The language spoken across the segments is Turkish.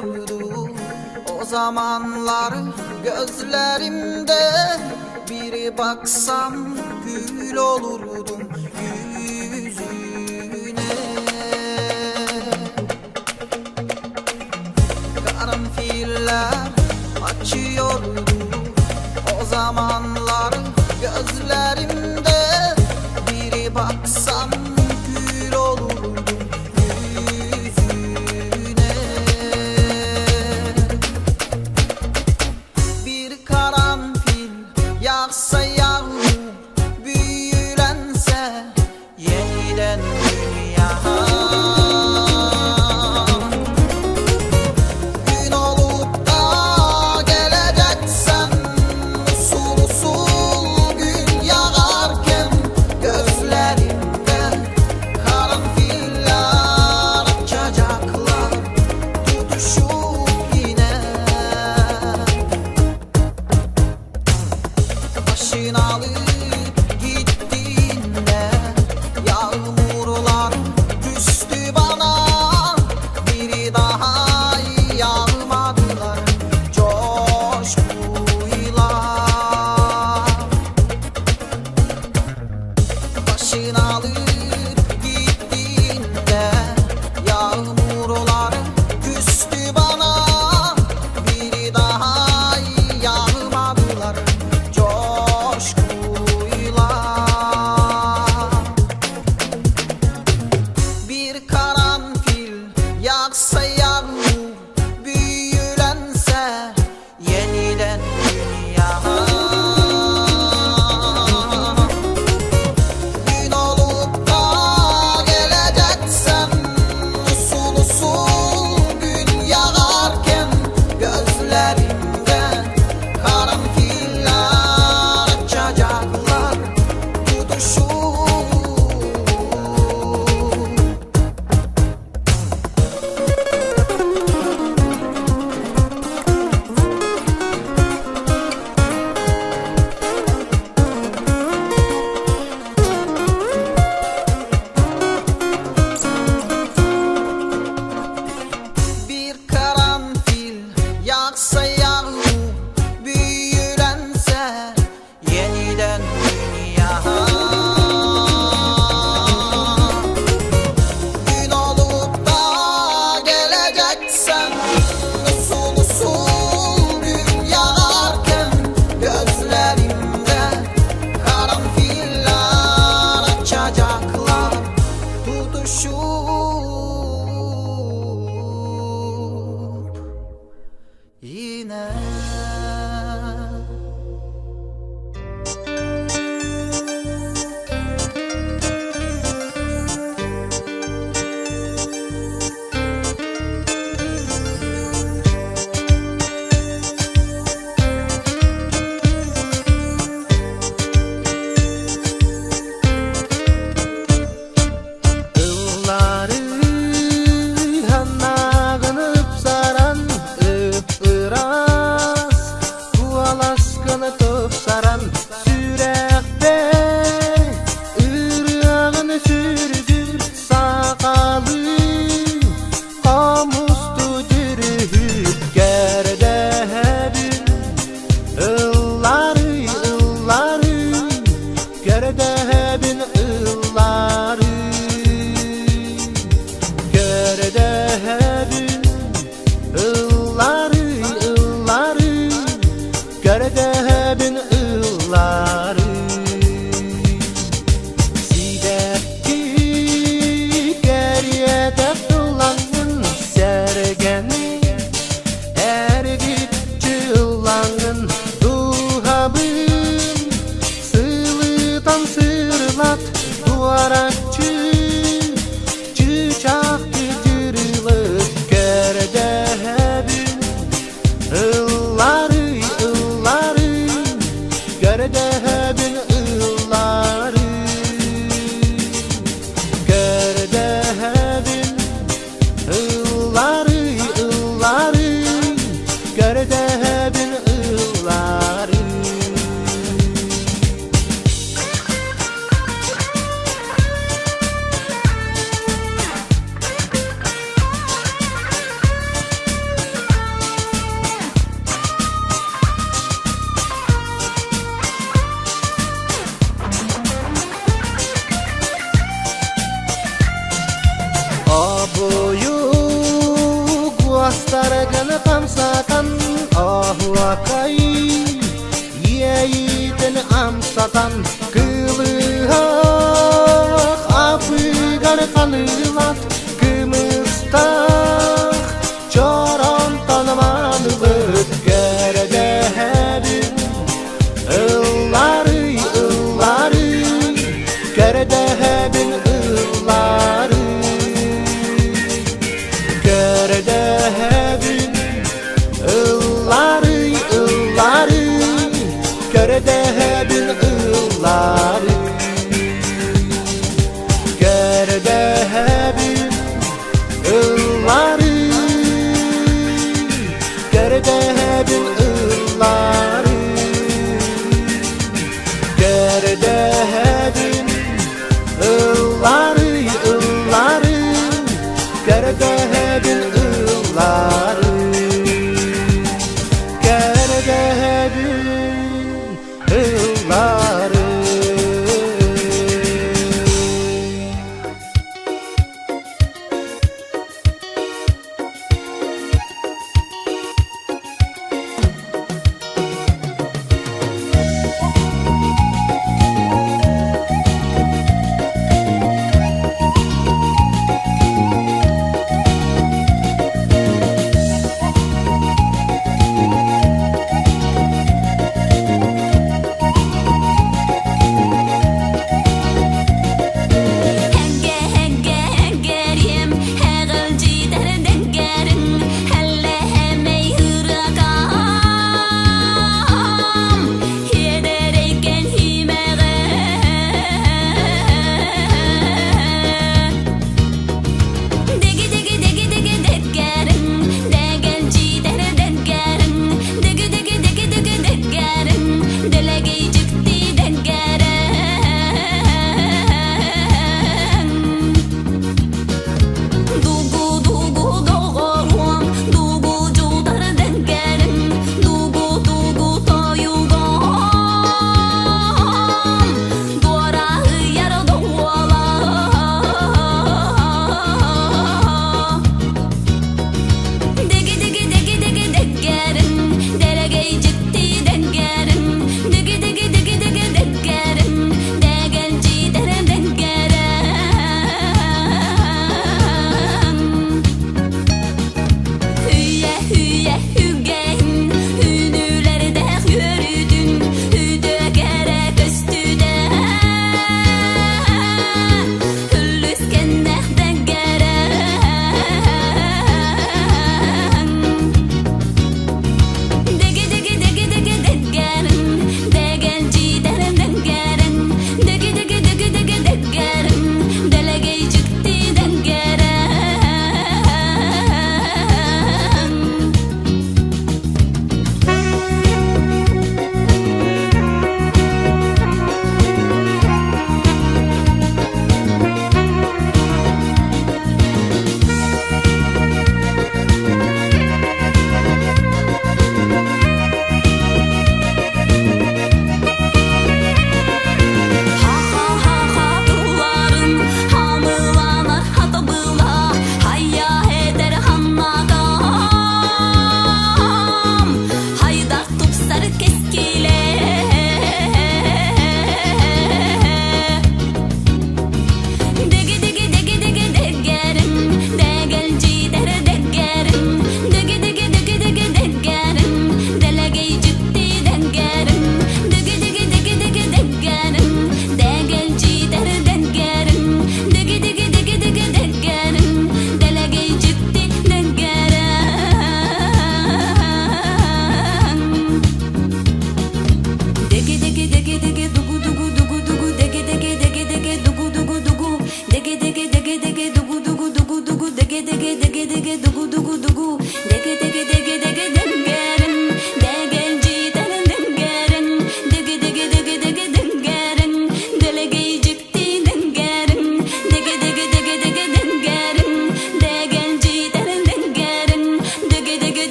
açıyordu. O zamanlar gözlerimde biri baksam gül olurdum yüzüne. Karanfiller açıyordu o zamanlar gözlerimde biri baksam gül olurdum yüzüne. Bir karanfil yağsa yağmur, büyülense yeniden dünya. Gün olup da geleceksen usul usul gün yağarken gözlerimde karanfiller açacaklar tutuşup yine. Başını alıp gittiğinde yağmurlar küstü bana, biri daha yağmadılar coşkuyla. Başını alıp gittiğinde yağmurlar küstü bana, biri daha yağmadılar coşkuyla. Bir karanfil yağsa yağmur, büyülense yeniden dünya. Gün olup da geleceksen usul usul gün yağarken gözlerimde karanfiller açacaklar tutuşup. Bir karanfil yağsa yağmur, büyülense yeniden dünya. Gün olup da geleceksen usul usul gün yağarken gözlerimde karanfiller açacaklar tutuşup yine. Yılları hanagınıp saran ıpıran gana kamsakan ahlakai yeiten amsatan kılıhak apıgar kanılat kımıstak çoran tanımanılık gerede hedin ılları gerede hedin ılları gerede hedin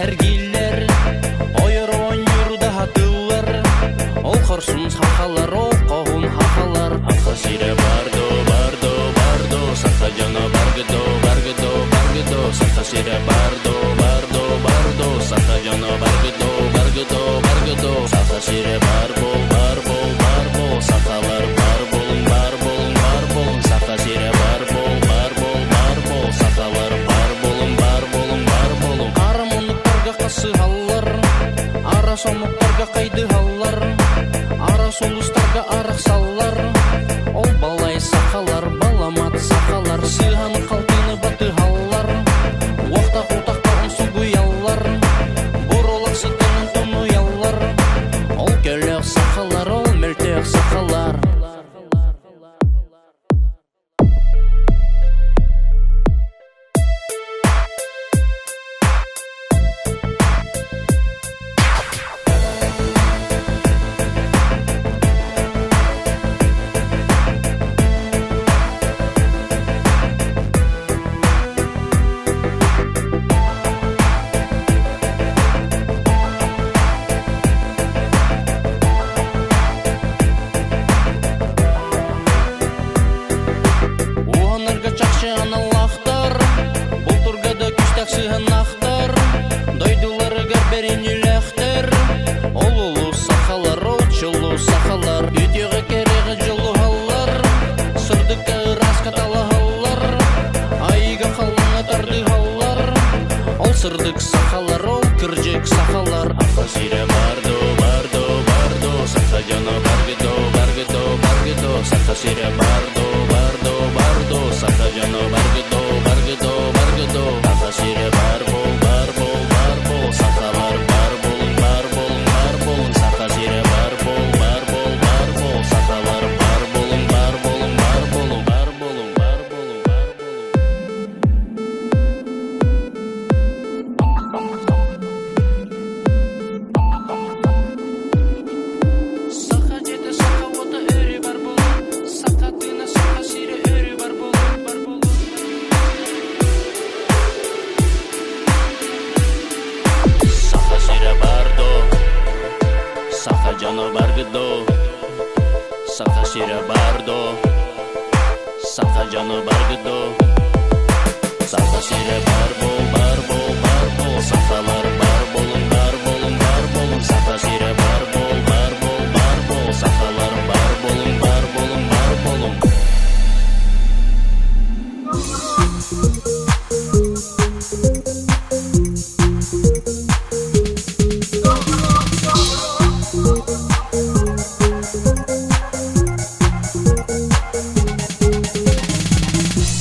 әргейлер, ойырон юрда хатылар, ол қорсын хақалар, ол қоғын хақалар. Ақа сире бардо, бардо, бардо, сақа жана баргыдо, баргыдо, баргыдо, сақа сире бардо, бардо, бардо, сақа жана баргыдо, баргыдо, баргыдо, сақа сире барбол, барбол, барбол, сақалар барболун, барболун, барболун, сақа сире барбол, барбол, барбол, сақалар барболун, барболун, барболун. Ара мұнықтарға қасы халлар, ара сомықтарға қайды халлар, ара солыстарға арақ саллар, ол балай сақалар, баламат сақалар, сыған қалтыны баты халлар, уақта құтақта ұнсу бұяллар, бұролақ сытының тұны яллар, ол көлек сақалар, ол мөлтек сақалар. Уғанырға чақшы аналақтар, бұл тұрғада күстәк сығанақтар, дойдулары гәрберін үләқтер, ол ұлы сақалар, ол чылы сақалар, үйдегі керегі жылы халлар, сырдыққа ырас қаталы халлар, айыға қалыңа тарды халлар, ол сырдық сақалар, ол кіржек сақалар. Ақа сире бардо, бардо, бардо, сақа жана баргыдо, баргыдо, баргыдо, сақа сире бардо, бардо, бардо, сақа жана баргыдо, баргыдо, баргыдо, ақа сире барбол, барбол, барбол, сақалар барболун, барболун, барболун, сақа сире барбол, барбол, барбол, сақалар барболун, барболун, барболун, барболун, барболун, барболун. Сақа жете сақа ота өрі бар болу, сақа тына сақа сире өрі бар болу, бар болу. Сақа сире бардо, сақа жана баргыдо, сақа сире бардо, сақа жана баргыдо, сақа сире барбол, барбол, барбол, сақалар барболун, барболун, барболун, сақа сире барбол, барбол, барбол, сақалар барболун, барболун, барболун.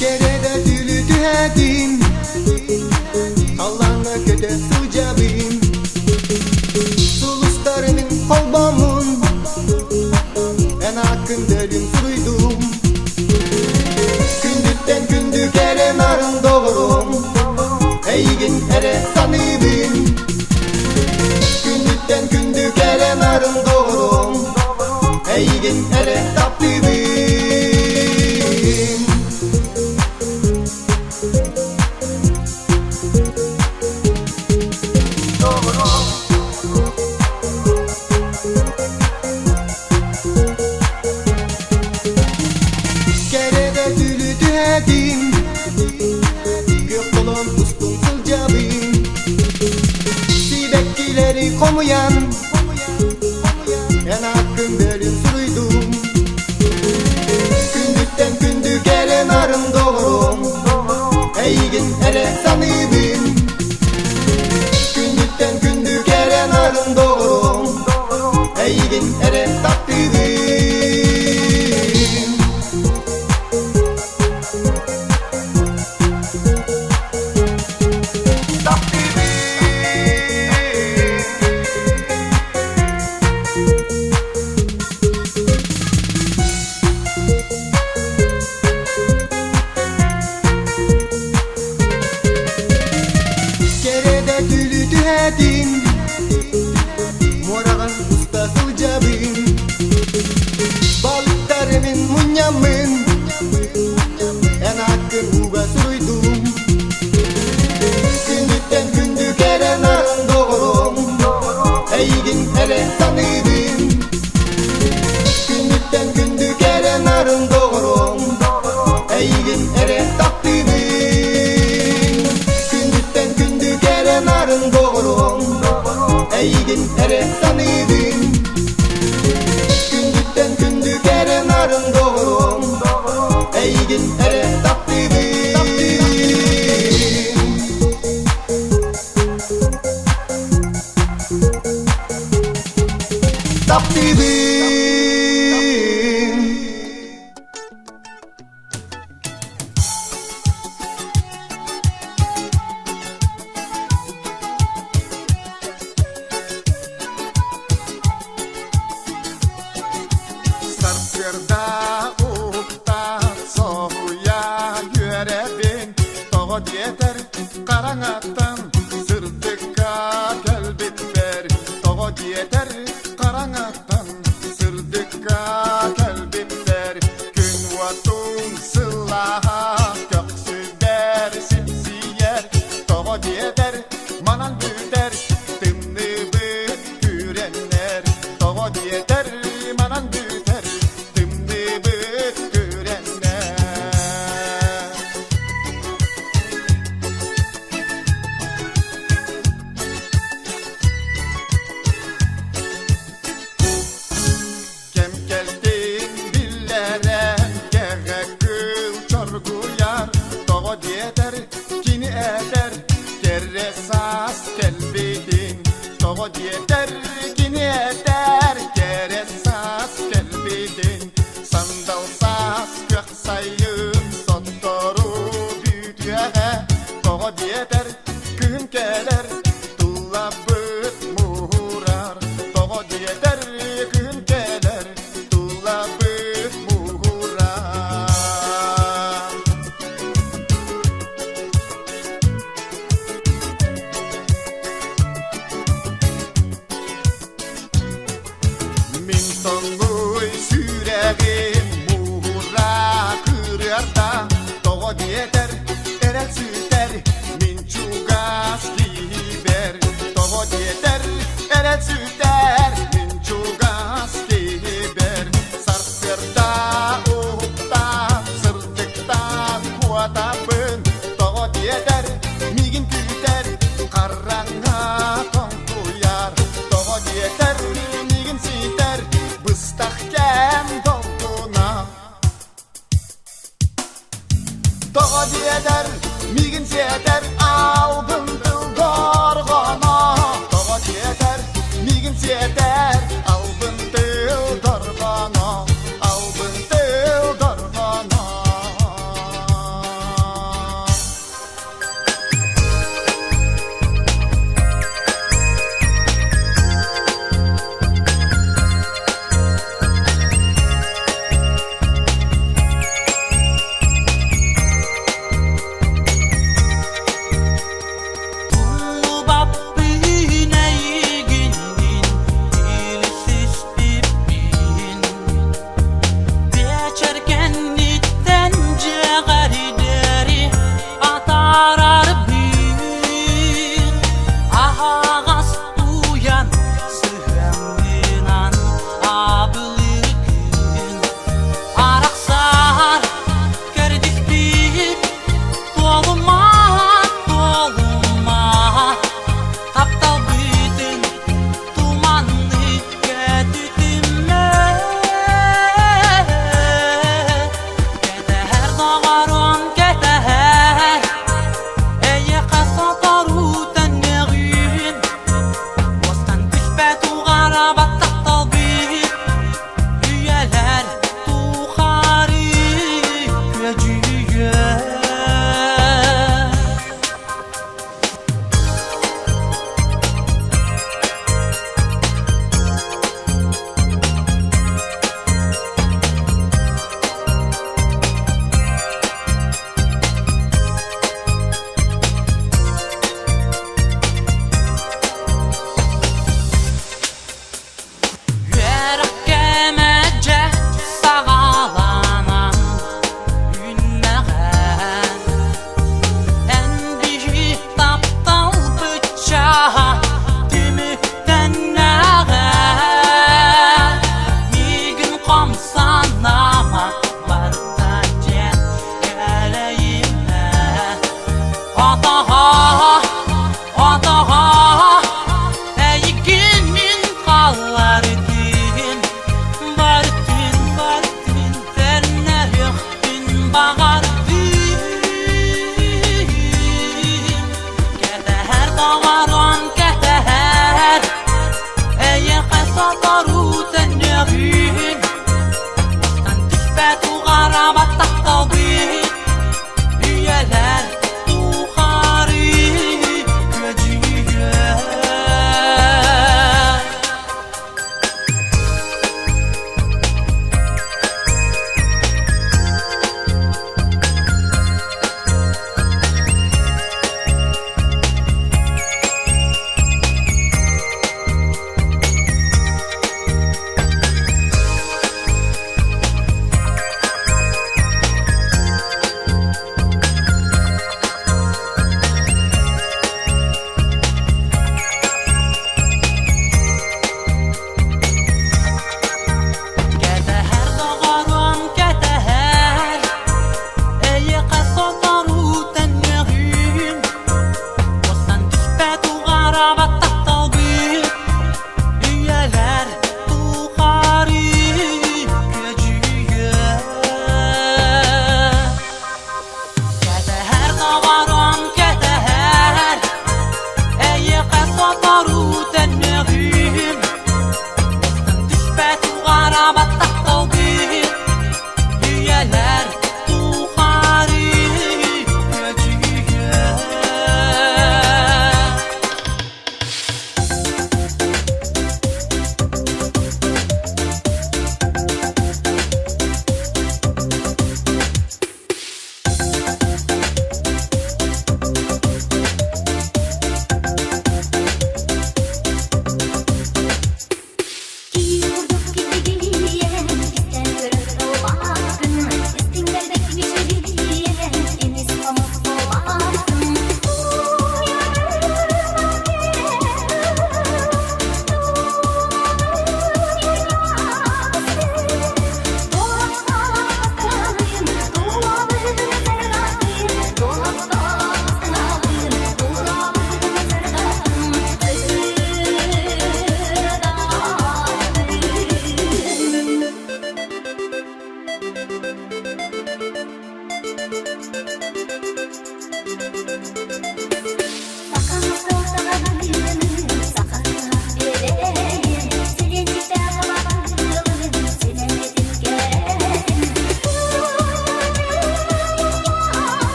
Kerede dülü dühedin, Allah'ına köte sucabin, suluslarının kolbamın, en akın derin suydum. Gündükten gündük ere narın doğrum, eygin ere sanıbin. Gündükten gündük ere narın doğrum, eygin ere tatlibin. Kerede dülü dühedin, gök kolon tustun sılcabin. Sibekkileri komuyan, en hakkın bölüm suydum. ere tapdibin Sarkırda uğukta soğuya yüreğin Doğut yeter karanattan sırdıkka kelbitler Doğut yeter karanattan sırdıkka kelbitler Gün vatun sılaha köksüder simsiyer Doğut yeter manan büder tımlı büt gürenler Doğut yeter manan büter tımlı büt gürenler Kem geldin billere Gege kıl çorguyar Doğut yeter kini eder Gerre sas kelbidin Doğut yeter kini eder Gerre sas kelbidin Sandal sas gök sayın Sottoru büyütüye Doğut yeter küm keler Tulla büt muhurar Doğut yeter küm keler Tulla büt muhurar Min tonluy süreğim muhura kırarda Doğut yeter erel süter min çugas giber Doğut yeter erel süter min çugas giber Sarkırda uğukta sırdıkta kuatabın Doğut yeter migin küter karanga tonkuyar Doğut yeter migin siter bыстahkem dolguna Doğut yeter migin seter albın tıl dorgona Doğut yeter migin seter albın tıl dorgona albın tıl dorgona Tullu babbine yiginin ilsiz dibbin Beçerken itten ceğerideri atarar bin Ağaz uyan sıhemdinan abılırgın Araksar kerdik bip Dolma Taptal bütün tumanlı kedütüme Keteher dağarım keteher Eye kasa taru tenneğin Bostan küsbe tuğara bat taptal bir Üyeler tuğarı küecüye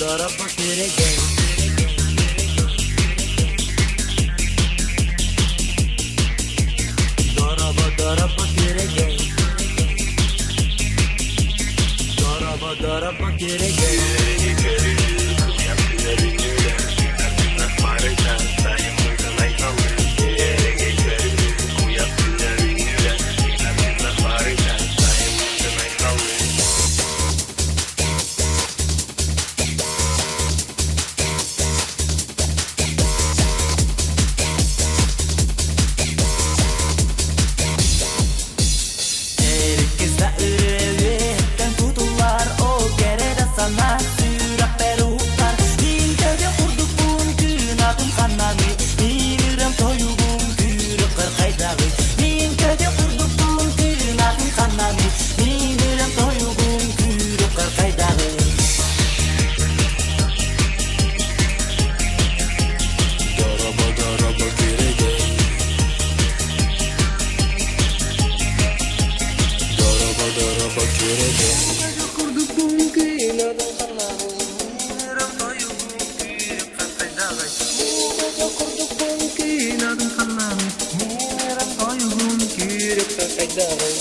daraba keregen. Daraba keregen. Daraba keregen. Kuyruq